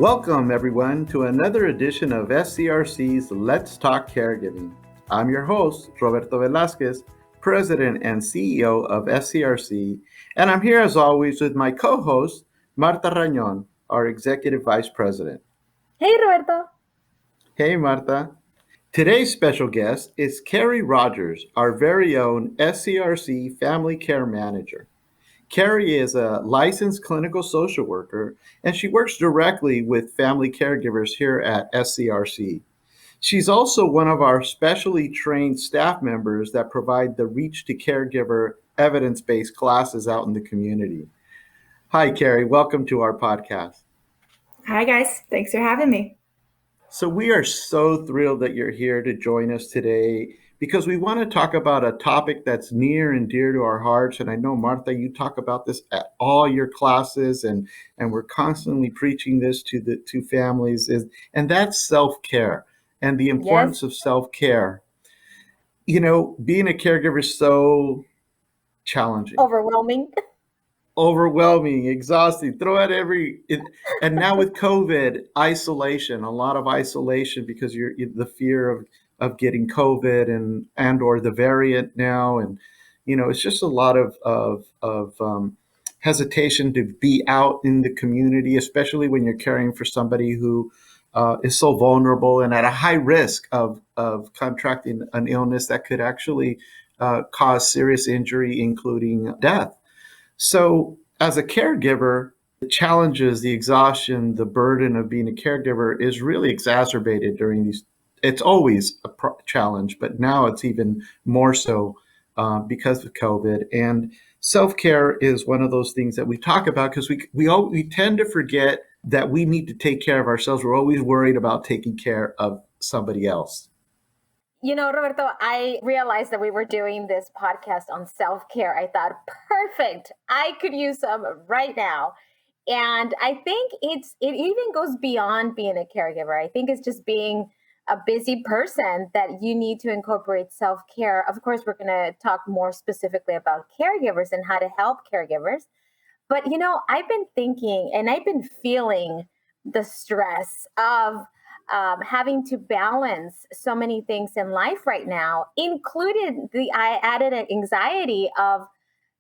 Welcome, everyone, to another edition of SCRC's Let's Talk Caregiving. I'm your host, Roberto Velasquez, President and CEO of SCRC, and I'm here as always with my co-host, Marta Rañón, our Executive Vice President. Hey, Roberto. Hey, Marta. Today's special guest is Kerry Rogers, our very own SCRC Family Care Manager. Kerry is a licensed clinical social worker, and she works directly with family caregivers here at SCRC. She's also one of our specially trained staff members that provide the Reach to Caregiver evidence-based classes out in the community. Hi, Kerry. Welcome to our podcast. Hi, guys. Thanks for having me. So we are so thrilled that you're here to join us today because we want to talk about a topic that's near and dear to our hearts. And I know, Martha, you talk about this at all your classes, and we're constantly preaching this to families, and that's self-care and the importance of self-care. You know, being a caregiver is so challenging. Overwhelming, exhausting, and now with COVID, isolation, a lot of isolation because you're the fear of getting COVID and or the variant now, and it's just a lot of hesitation to be out in the community, especially when you're caring for somebody who is so vulnerable and at a high risk of contracting an illness that could actually cause serious injury, including death. So as a caregiver, the challenges, the exhaustion, the burden of being a caregiver is really exacerbated during these. It's always a challenge, but now it's even more so because of COVID. And self-care is one of those things that we talk about because we tend to forget that we need to take care of ourselves. We're always worried about taking care of somebody else. You know, Roberto, I realized that we were doing this podcast on self-care. I thought, perfect. I could use some right now. And I think it even goes beyond being a caregiver. I think it's just being a busy person that you need to incorporate self-care. Of course, we're going to talk more specifically about caregivers and how to help caregivers. But, I've been thinking and I've been feeling the stress of having to balance so many things in life right now, including the added anxiety of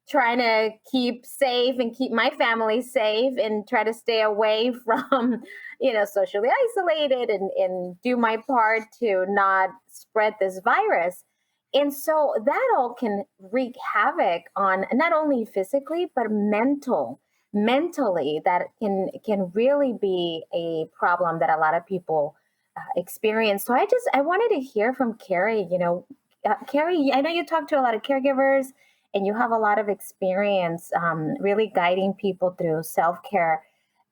trying to keep safe and keep my family safe and try to stay away from, socially isolated and do my part to not spread this virus. And so that all can wreak havoc on not only physically, but mentally, that can really be a problem that a lot of people experience. So I wanted to hear from Kerry. Kerry, I know you talk to a lot of caregivers and you have a lot of experience really guiding people through self-care.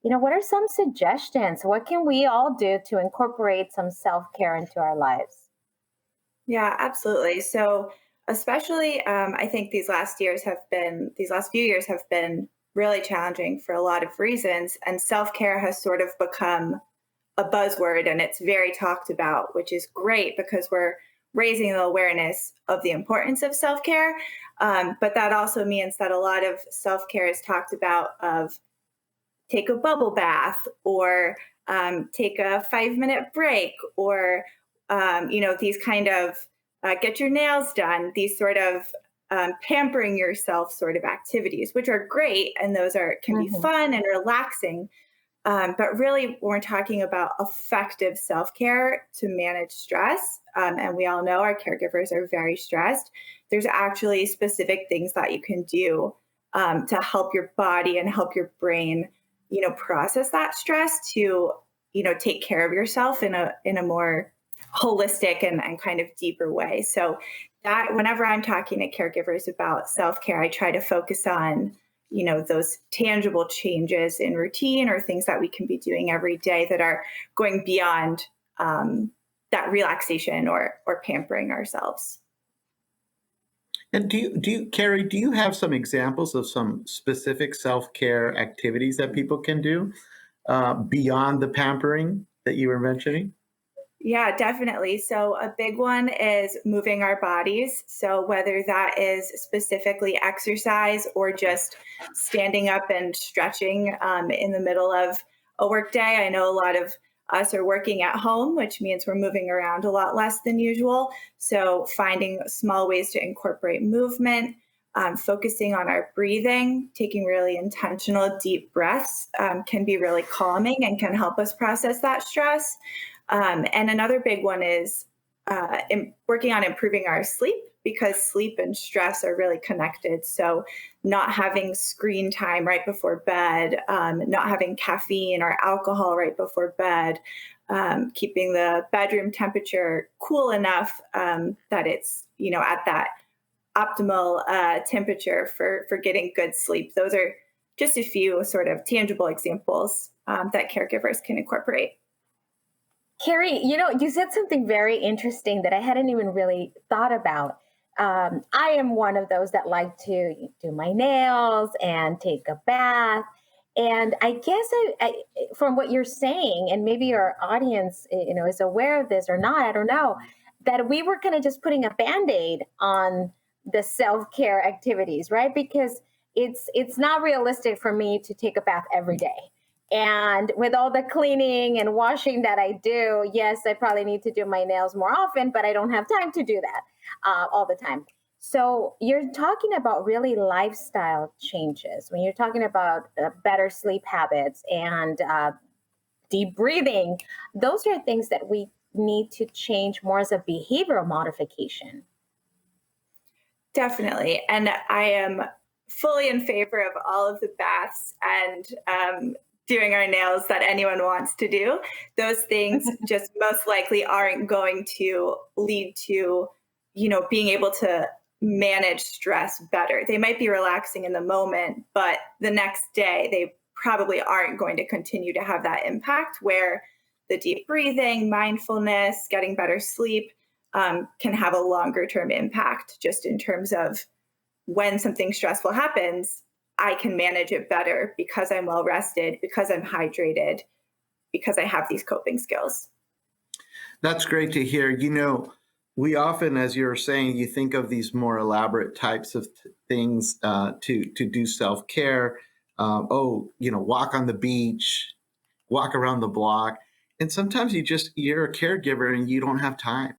What are some suggestions? What can we all do to incorporate some self-care into our lives? Yeah, absolutely. So especially, I think these last few years have been really challenging for a lot of reasons. And self-care has sort of become a buzzword, and it's very talked about, which is great because we're raising the awareness of the importance of self-care. But that also means that a lot of self-care is talked about of take a bubble bath or take a 5-minute break or, these kind of get your nails done, these sort of pampering yourself sort of activities, which are great. And those can be fun and relaxing. But really, we're talking about effective self-care to manage stress. And we all know our caregivers are very stressed. There's actually specific things that you can do to help your body and help your brain, process that stress to, take care of yourself in a more holistic and kind of deeper way. So that whenever I'm talking to caregivers about self-care, I try to focus on those tangible changes in routine or things that we can be doing every day that are going beyond that relaxation or pampering ourselves. And do you, Kerry, do you have some examples of some specific self-care activities that people can do beyond the pampering that you were mentioning? Yeah, definitely. So a big one is moving our bodies. So whether that is specifically exercise or just standing up and stretching in the middle of a work day. I know a lot of us are working at home, which means we're moving around a lot less than usual. So finding small ways to incorporate movement, focusing on our breathing, taking really intentional deep breaths can be really calming and can help us process that stress. And another big one is working on improving our sleep, because sleep and stress are really connected. So not having screen time right before bed, not having caffeine or alcohol right before bed, keeping the bedroom temperature cool enough that it's, at that optimal temperature for getting good sleep. Those are just a few sort of tangible examples that caregivers can incorporate. Kerry, you said something very interesting that I hadn't even really thought about. I am one of those that like to do my nails and take a bath. And I guess from what you're saying, and maybe our audience, is aware of this or not, I don't know, that we were kind of just putting a Band-Aid on the self-care activities, right? Because it's not realistic for me to take a bath every day. And with all the cleaning and washing that I do, yes, I probably need to do my nails more often, but I don't have time to do that all the time. So you're talking about really lifestyle changes when you're talking about better sleep habits and deep breathing. Those are things that we need to change more as a behavioral modification. Definitely. And I am fully in favor of all of the baths and doing our nails that anyone wants to do. Those things just most likely aren't going to lead to, being able to manage stress better. They might be relaxing in the moment, but the next day they probably aren't going to continue to have that impact, where the deep breathing, mindfulness, getting better sleep can have a longer term impact, just in terms of when something stressful happens, I can manage it better because I'm well rested, because I'm hydrated, because I have these coping skills. That's great to hear. We often, as you're saying, you think of these more elaborate types of things to do self-care. Walk on the beach, walk around the block. And sometimes you're a caregiver and you don't have time.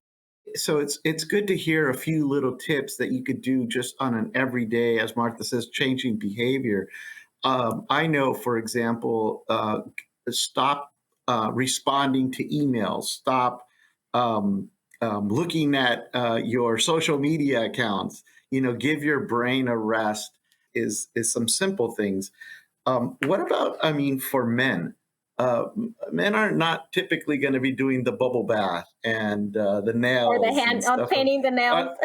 So it's good to hear a few little tips that you could do just on an everyday, as Martha says, changing behavior. I know, for example, stop responding to emails, stop looking at your social media accounts, give your brain a rest is some simple things. What about, for men? Men are not typically going to be doing the bubble bath and the nails or the hand on painting the nails,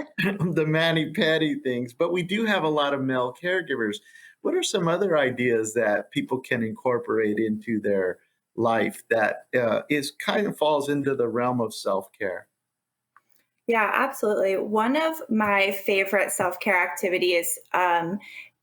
the mani-pedi things. But we do have a lot of male caregivers. What are some other ideas that people can incorporate into their life that is kind of falls into the realm of self-care? Yeah, absolutely. One of my favorite self-care activities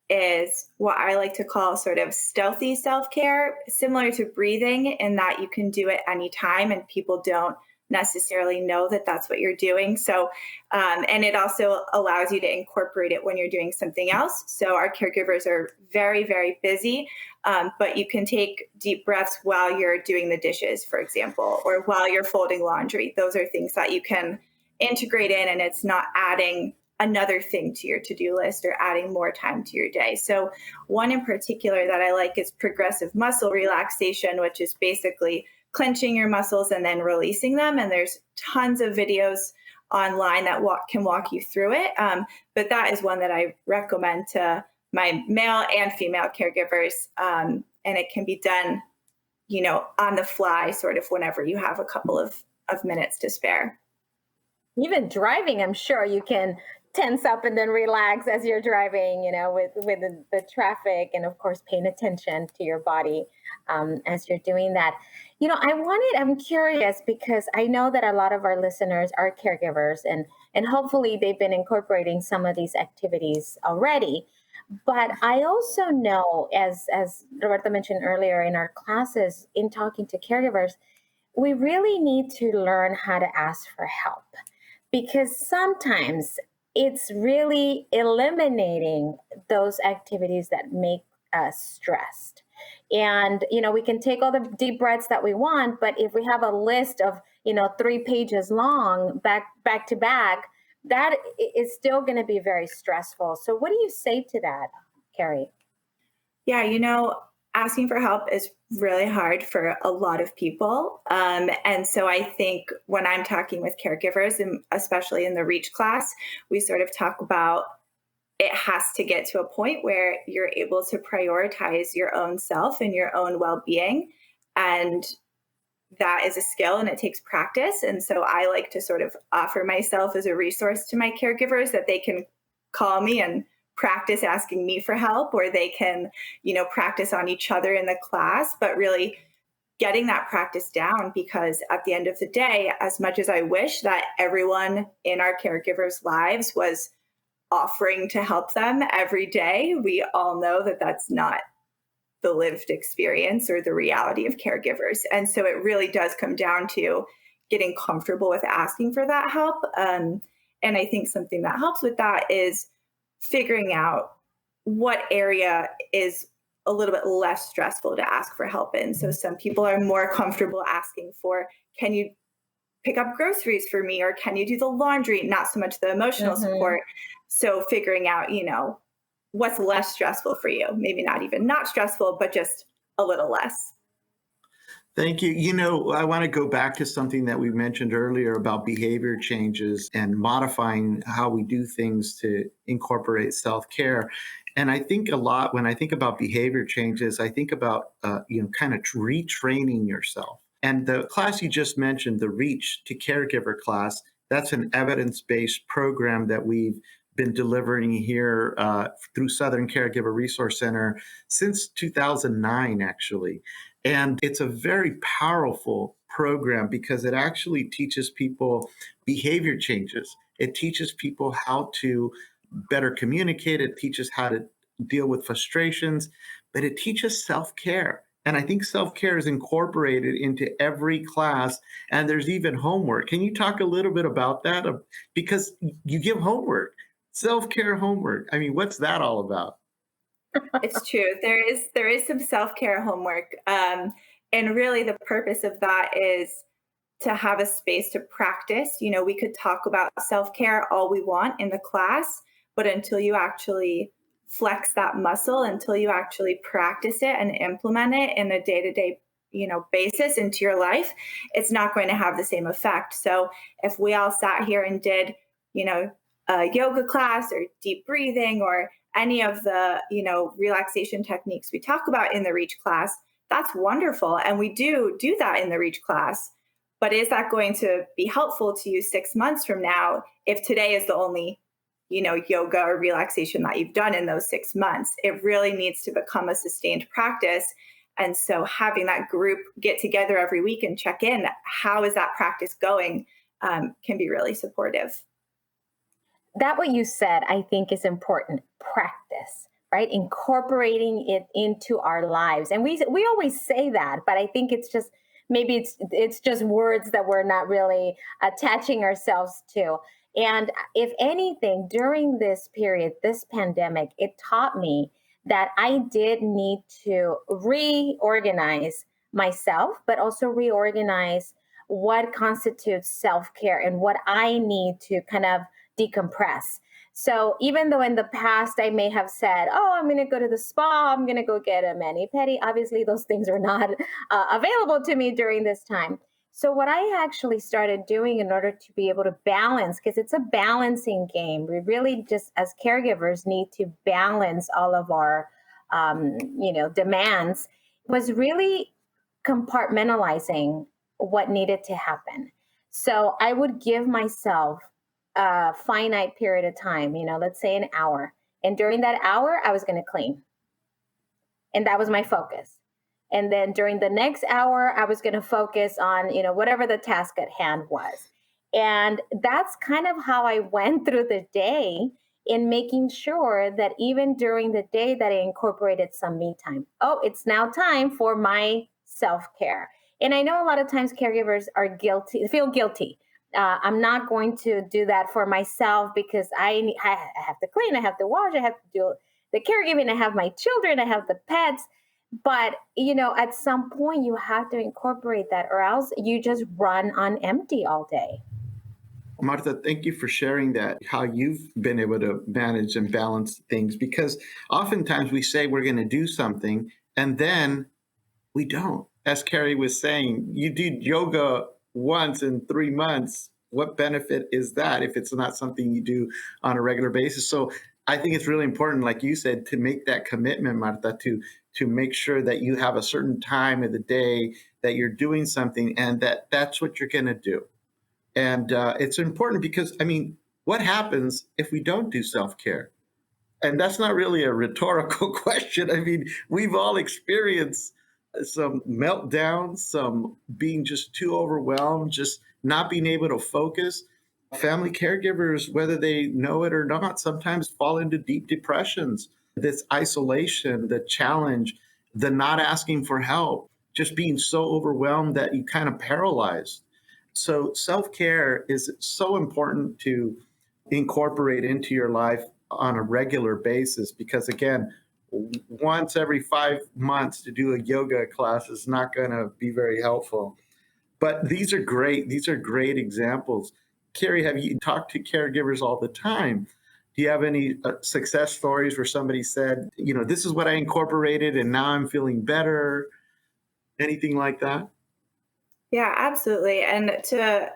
is what I like to call sort of stealthy self-care, similar to breathing, in that you can do it anytime and people don't necessarily know that that's what you're doing. So, and it also allows you to incorporate it when you're doing something else. So our caregivers are very, very busy, but you can take deep breaths while you're doing the dishes, for example, or while you're folding laundry. Those are things that you can integrate in, and it's not adding another thing to your to-do list or adding more time to your day. So one in particular that I like is progressive muscle relaxation, which is basically clenching your muscles and then releasing them. And there's tons of videos online that can walk you through it. But that is one that I recommend to my male and female caregivers. And it can be done, on the fly, sort of whenever you have a couple of minutes to spare. Even driving, I'm sure you can tense up and then relax as you're driving, with the traffic, and of course paying attention to your body as you're doing that. I'm curious, because I know that a lot of our listeners are caregivers, and hopefully they've been incorporating some of these activities already. But I also know, as Roberta mentioned earlier in our classes, in talking to caregivers, we really need to learn how to ask for help, because sometimes it's really eliminating those activities that make us stressed. And, we can take all the deep breaths that we want, but if we have a list of, 3 pages long back to back, that is still going to be very stressful. So what do you say to that, Kerry? Yeah, asking for help is really hard for a lot of people. And so I think when I'm talking with caregivers, and especially in the REACH class, we sort of talk about it has to get to a point where you're able to prioritize your own self and your own well-being. And that is a skill and it takes practice. And so I like to sort of offer myself as a resource to my caregivers that they can call me and practice asking me for help, or they can, practice on each other in the class, but really getting that practice down, because at the end of the day, as much as I wish that everyone in our caregivers' lives was offering to help them every day, we all know that that's not the lived experience or the reality of caregivers. And so it really does come down to getting comfortable with asking for that help. And I think something that helps with that is figuring out what area is a little bit less stressful to ask for help in. So some people are more comfortable asking for, can you pick up groceries for me? Or can you do the laundry? Not so much the emotional support. So figuring out, what's less stressful for you. Maybe not even not stressful, but just a little less. Thank you. I want to go back to something that we mentioned earlier about behavior changes and modifying how we do things to incorporate self-care. And I think a lot when I think about behavior changes, I think about, kind of retraining yourself. And the class you just mentioned, the Reach to Caregiver class, that's an evidence-based program that we've been delivering here through Southern Caregiver Resource Center since 2009, actually. And it's a very powerful program because it actually teaches people behavior changes. It teaches people how to better communicate. It teaches how to deal with frustrations, but it teaches self-care. And I think self-care is incorporated into every class, and there's even homework. Can you talk a little bit about that? Because you give homework, self-care homework. I mean, what's that all about? It's true. There is some self-care homework. And really the purpose of that is to have a space to practice. We could talk about self-care all we want in the class, but until you actually flex that muscle, until you actually practice it and implement it in a day-to-day, basis into your life, it's not going to have the same effect. So if we all sat here and did, a yoga class or deep breathing or any of the, relaxation techniques we talk about in the REACH class, that's wonderful. And we do that in the REACH class. But is that going to be helpful to you 6 months from now if today is the only, yoga or relaxation that you've done in those 6 months? It really needs to become a sustained practice. And so having that group get together every week and check in, how is that practice going, can be really supportive. That what you said, I think is important. Practice, right? Incorporating it into our lives. And we always say that, but I think it's just, maybe it's just words that we're not really attaching ourselves to. And if anything, during this period, this pandemic, it taught me that I did need to reorganize myself, but also reorganize what constitutes self-care and what I need to kind of decompress. So even though in the past I may have said, oh, I'm going to go to the spa, I'm going to go get a mani-pedi, obviously those things are not available to me during this time. So what I actually started doing in order to be able to balance, because it's a balancing game, we really just as caregivers need to balance all of our, demands, was really compartmentalizing what needed to happen. So I would give myself a finite period of time, let's say an hour. And during that hour, I was going to clean. And that was my focus. And then during the next hour, I was going to focus on, whatever the task at hand was. And that's kind of how I went through the day in making sure that even during the day that I incorporated some me time. Oh, it's now time for my self-care. And I know a lot of times caregivers feel guilty. I'm not going to do that for myself because I have to clean, I have to wash, I have to do the caregiving, I have my children, I have the pets. But, at some point you have to incorporate that, or else you just run on empty all day. Martha, thank you for sharing that, how you've been able to manage and balance things, because oftentimes we say we're going to do something and then we don't. As Kerry was saying, you do yoga once in 3 months. What benefit is that if it's not something you do on a regular basis? So I think it's really important, like you said, to make that commitment, Martha, to make sure that you have a certain time of the day that you're doing something, and that's what you're going to do. And it's important because, I mean, what happens if we don't do self-care? And that's not really a rhetorical question. I mean, we've all experienced some meltdowns, some being just too overwhelmed, just not being able to focus. Family caregivers, whether they know it or not, sometimes fall into deep depressions. This isolation, the challenge, the not asking for help, just being so overwhelmed that you kind of paralyzed. So self-care is so important to incorporate into your life on a regular basis, because again, once every 5 months to do a yoga class is not going to be very helpful. But these are great. These are great examples. Kerry, have you talked to caregivers all the time? Do you have any success stories where somebody said, this is what I incorporated and now I'm feeling better? Anything like that? Yeah, absolutely. And to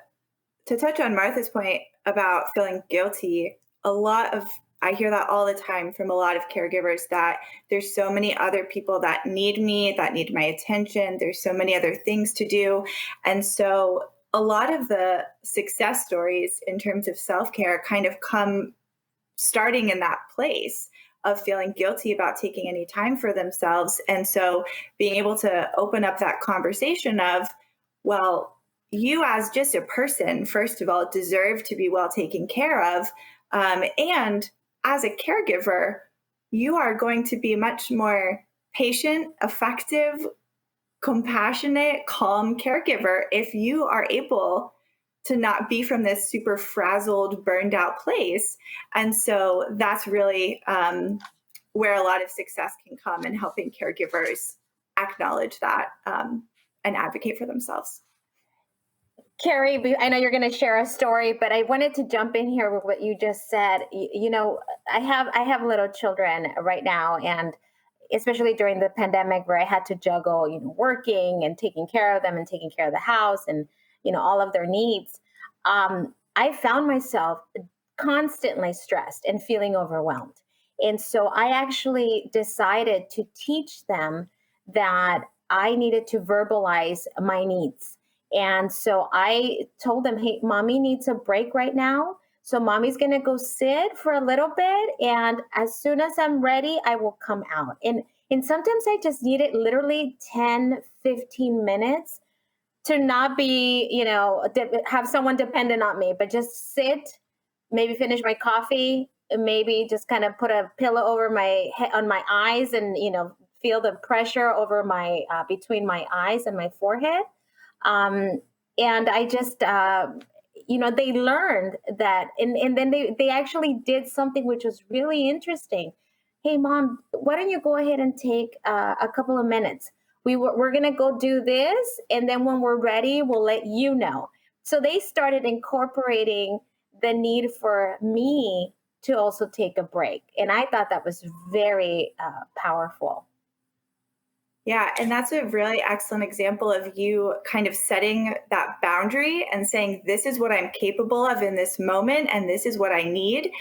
touch on Martha's point about feeling guilty, I hear that all the time from a lot of caregivers, that there's so many other people that need me, that need my attention. There's so many other things to do. And so a lot of the success stories in terms of self-care kind of come starting in that place of feeling guilty about taking any time for themselves. And so being able to open up that conversation of, well, you as just a person, first of all, deserve to be well taken care of. And as a caregiver, you are going to be much more patient, effective, compassionate, calm caregiver if you are able to not be from this super frazzled, burned out place. And so that's really where a lot of success can come in helping caregivers acknowledge that and advocate for themselves. Kerry, I know you're going to share a story, but I wanted to jump in here with what you just said. I have little children right now, and especially during the pandemic where I had to juggle, working and taking care of them and taking care of the house and, all of their needs. I found myself constantly stressed and feeling overwhelmed. And so I actually decided to teach them that I needed to verbalize my needs. And so I told them, hey, mommy needs a break right now. So mommy's going to go sit for a little bit. And as soon as I'm ready, I will come out. And sometimes I just needed literally 10, 15 minutes to not be, have someone dependent on me, but just sit, maybe finish my coffee, and maybe just kind of put a pillow over my head, on my eyes, and, feel the pressure over my, between my eyes and my forehead. And I just, they learned that, and then they actually did something which was really interesting. Hey, mom, why don't you go ahead and take a couple of minutes? We're going to go do this. And then when we're ready, we'll let you know. So they started incorporating the need for me to also take a break. And I thought that was very powerful. Yeah, and that's a really excellent example of you kind of setting that boundary and saying, this is what I'm capable of in this moment, and this is what I need.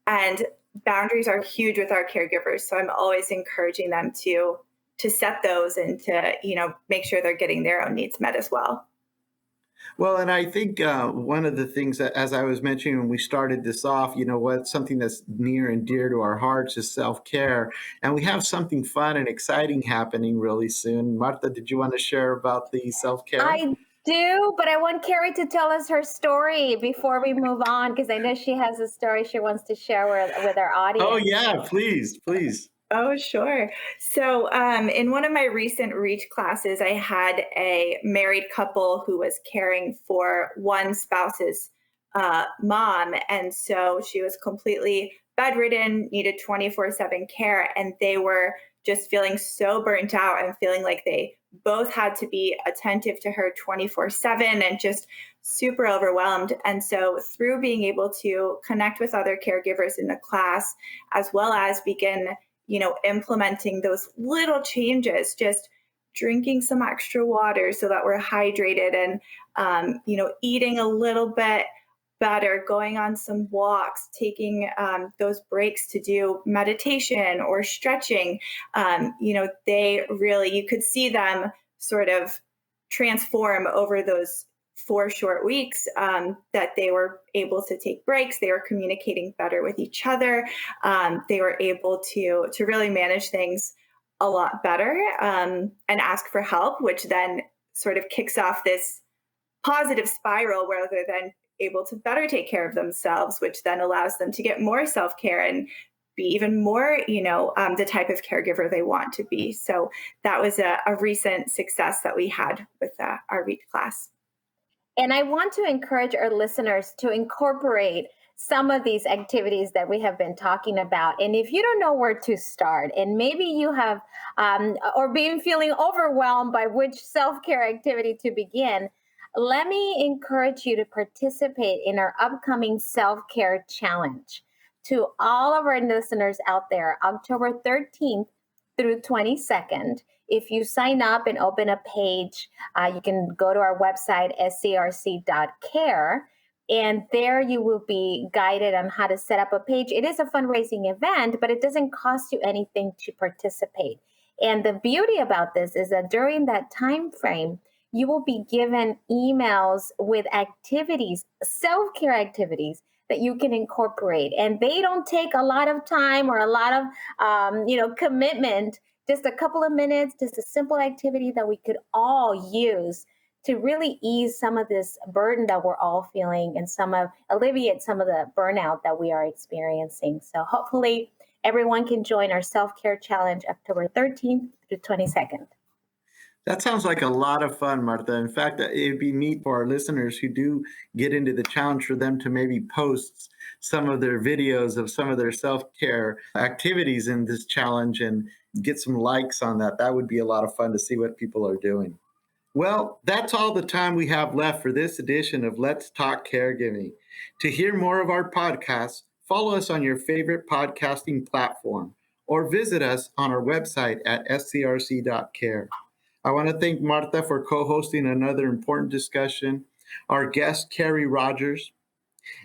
And boundaries are huge with our caregivers. So I'm always encouraging them to set those and to, make sure they're getting their own needs met as well. Well, and I think one of the things that, as I was mentioning when we started this off, something that's near and dear to our hearts is self-care. And we have something fun and exciting happening really soon. Martha, did you want to share about the self-care? I do, but I want Kerry to tell us her story before we move on, because I know she has a story she wants to share with our audience. Oh, yeah, please. Oh, sure. So in one of my recent REACH classes, I had a married couple who was caring for one spouse's mom. And so she was completely bedridden, needed 24/7 care. And they were just feeling so burnt out and feeling like they both had to be attentive to her 24/7 and just super overwhelmed. And so through being able to connect with other caregivers in the class, as well as begin, implementing those little changes, just drinking some extra water so that we're hydrated and, eating a little bit better, going on some walks, taking those breaks to do meditation or stretching. They really, you could see them sort of transform over those 4 short weeks, that they were able to take breaks. They were communicating better with each other. They were able to really manage things a lot better, and ask for help, which then sort of kicks off this positive spiral where they're then able to better take care of themselves, which then allows them to get more self-care and be even more, the type of caregiver they want to be. So that was a recent success that we had with our REACH class. And I want to encourage our listeners to incorporate some of these activities that we have been talking about. And if you don't know where to start, and maybe you have, or been feeling overwhelmed by which self-care activity to begin, let me encourage you to participate in our upcoming self-care challenge. To all of our listeners out there, October 13th through 22nd, if you sign up and open a page, you can go to our website, SCRC.care, and there you will be guided on how to set up a page. It is a fundraising event, but it doesn't cost you anything to participate. And the beauty about this is that during that time frame, you will be given emails with activities, self-care activities that you can incorporate. And they don't take a lot of time or a lot of, commitment, just a couple of minutes, just a simple activity that we could all use to really ease some of this burden that we're all feeling and alleviate some of the burnout that we are experiencing. So hopefully everyone can join our self-care challenge October 13th to 22nd. That sounds like a lot of fun, Martha. In fact, it'd be neat for our listeners who do get into the challenge for them to maybe post some of their videos of some of their self-care activities in this challenge and get some likes on that. That would be a lot of fun to see what people are doing. Well, that's all the time we have left for this edition of Let's Talk Caregiving. To hear more of our podcasts, follow us on your favorite podcasting platform or visit us on our website at scrc.care. I want to thank Martha for co-hosting another important discussion, our guest, Kerry Rogers,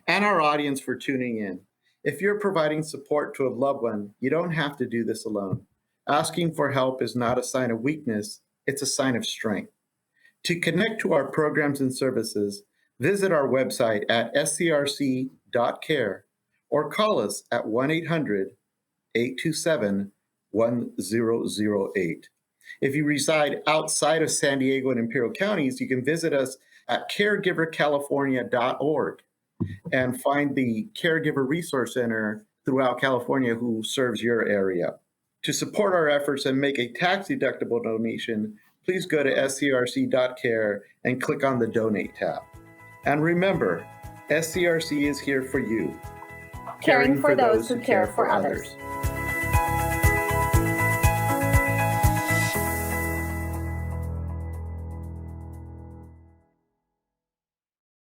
and our audience for tuning in. If you're providing support to a loved one, you don't have to do this alone. Asking for help is not a sign of weakness, it's a sign of strength. To connect to our programs and services, visit our website at scrc.care or call us at 1-800-827-1008. If you reside outside of San Diego and Imperial counties, you can visit us at caregivercalifornia.org and find the Caregiver Resource Center throughout California who serves your area. To support our efforts and make a tax-deductible donation, please go to scrc.care and click on the Donate tab. And remember, SCRC is here for you, Caring for those who care for others.